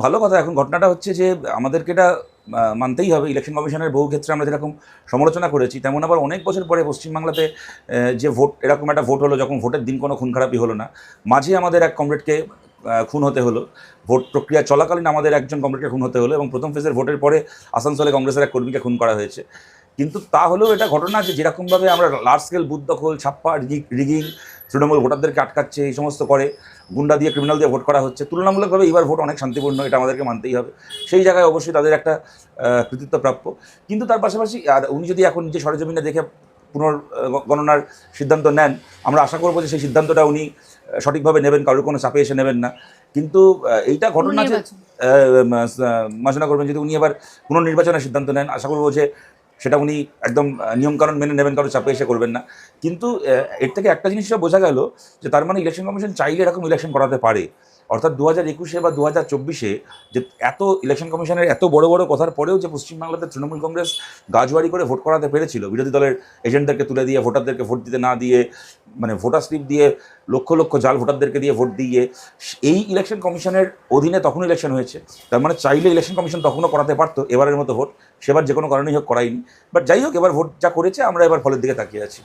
ভালো কথা। এখন ঘটনাটা হচ্ছে যে আমাদেরকে এটা মানতেই হবে। ইলেকশন কমিশনের বহু ক্ষেত্রে আমরা যেরকম সমালোচনা করেছি, তেমন আবার অনেক বছর পরে পশ্চিমবাংলাতে যে ভোট, এরকম একটা ভোট হলো যখন ভোটের দিন কোনো খুন খারাপি হলো না। মাঝে আমাদের এক কমরেডকে খুন হতে হলো। ভোট প্রক্রিয়া চলাকালীন আমাদের একজন কমরেডকে খুন হতে হলো এবং প্রথম ফেজের ভোটের পরে আসানসোলে কংগ্রেসের এক কর্মীকে খুন করা হয়েছে। কিন্তু তা হলেও এটা ঘটনা যে যেরকমভাবে আমরা লার্জ স্কেল বুথ দখল, ছাপ্পা, রিগিং, তৃণমূল ভোটারদেরকে আটকাচ্ছে, এই সমস্ত করে, গুন্ডা দিয়ে, ক্রিমিনাল দিয়ে ভোট করা হচ্ছে, তুলনামূলকভাবে এবার ভোট অনেক শান্তিপূর্ণ, এটা আমাদেরকে মানতেই হবে। সেই জায়গায় অবশ্যই তাদের একটা কৃতিত্ব প্রাপ্য। কিন্তু তার পাশাপাশি আর উনি যদি এখন নিজে সরেজমিনে দেখে পুনর্গণনার সিদ্ধান্ত নেন, আমরা আশা করবো যে সেই সিদ্ধান্তটা উনি সঠিকভাবে নেবেন, কারোর কোনো চাপে এসে নেবেন না। কিন্তু এইটা ঘটনা যে মার্জনা করবেন, যদি উনি এবার পুনর্নির্বাচনের সিদ্ধান্ত নেন, আশা করবো যে সেটা উনি একদম নিয়মকানুন মেনে নেবেন, কারো চাপে এসে করবেন না। কিন্তু এর থেকে একটা জিনিসটা বোঝা গেল যে তার মানে ইলেকশন কমিশন চাইলে এরকম ইলেকশন করাতে পারে। অর্থাৎ 2021-এ বা 2024-এ যে এত ইলেকশন কমিশনের এত বড় বড় কথার পরেও যে পশ্চিমবাংলাতে তৃণমূল কংগ্রেস গাজওয়ারি করে ভোট করাতে পেরেছিল, বিরোধী দলের এজেন্টদেরকে তুলে দিয়ে, ভোটারদেরকে ভোট দিতে না দিয়ে, মানে ভোটার স্লিপ দিয়ে লক্ষ লক্ষ জাল ভোটারদেরকে দিয়ে ভোট দিয়ে, এই ইলেকশন কমিশনের অধীনে তখন ইলেকশন হয়েছে। তার মানে চাইলে ইলেকশন কমিশন তখনও করাতে পারতো এবারের মতো ভোট। সেবার যে কোনো কারণেই হোক করায়নি। বাট যাই হোক, এবার ভোট যা করেছে, আমরা এবার ফলের দিকে তাকিয়ে আছি।